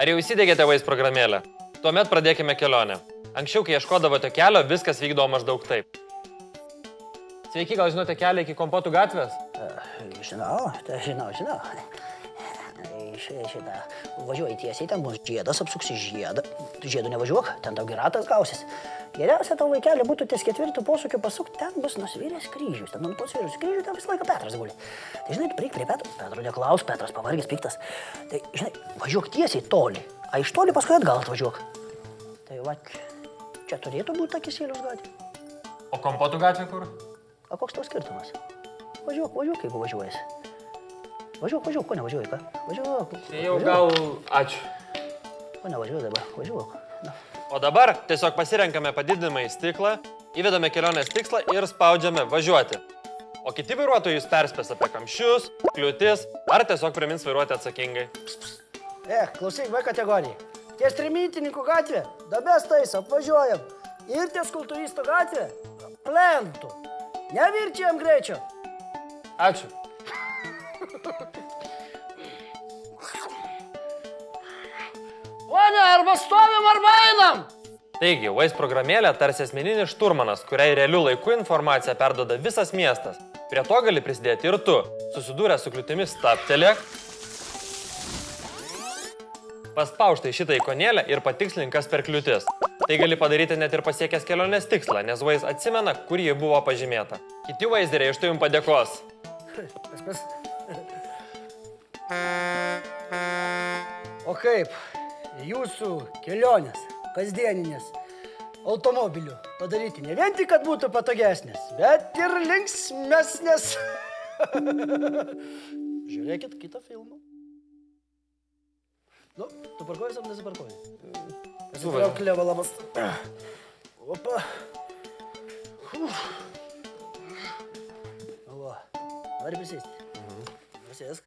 Ar jau įsidėgėte Waze programėlę? Tuomet pradėkime kelionę. Anksčiau, kai ieškodavote kelio, viskas vykdavo maždaug taip. Sveiki, gal žinote kelią iki Kompotų gatvės? Žinau. Šitą važiuoji tiesiai, ten bus žiedas, apsuksi žiedą. Žiedu nevažiuok, ten tau ratas gausis. Geriausia tau vaikelė būtų ties 4 posūkio pasukti, ten bus nusviręs kryžius. Ten pasviręs kryžius, ten visą laiką Petras guli. Tai žinai, tu prieik prie Petro. Petro neklaus, Petras pavargęs, piktas. Tai žinai, važiuok tiesiai toli. A iš toli paskui atgal atvažiuok. Tai va, čia turėtų būti ta Kisieliaus gatvė. O Kompotų gatvė kur? O koks tau skirtumas? Važiuok, jeigu važiuojas. Važiuok, ko nevažiuoji, ką? Važiuok. Tai jau gal ačiū. Ko nevažiuoji dabar, važiuok. Na. O dabar tiesiog pasirenkame padidinamą į stiklą, įvedame kelionės tikslą ir spaudžiame važiuoti. O kiti vairuotojai jūs perspės apie kamščius, kliūtis ar tiesiog primins vairuoti atsakingai. Klausyk, B kategorijai. Ties Trimitininkų gatvė, dabės taiso, apvažiuojam. Ir ties Kultūristo gatvė, plentų. Nevirčiam greičio. Ačiū. O ne, arba stovim, arba einam. Taigi, Waze programėlė tarsi asmeninis šturmanas, kuriai realiu laiku informaciją perduoda visas miestas. Prie to gali prisidėti ir tu. Susidūrę su kliūtimis stabtelėk, paspauštai šitą ikonėlę ir patikslink, kas per kliūtis. Tai gali padaryti net ir pasiekęs kelionės tikslą, nes Waze atsimena, kur ji buvo pažymėta. Kiti Wazeriai iš to jums padėkos. O kaip jūsų kelionės, kasdieninės automobilių padaryti ne vien tik, kad būtų patogesnės, bet ir linksmesnės. Žiūrėkit kitą filmą. Nu, tu parkuojas ar nesiparkuoji? Esu vėl klevalamas. Opa. Va, nori prisėsti? Prisėsk.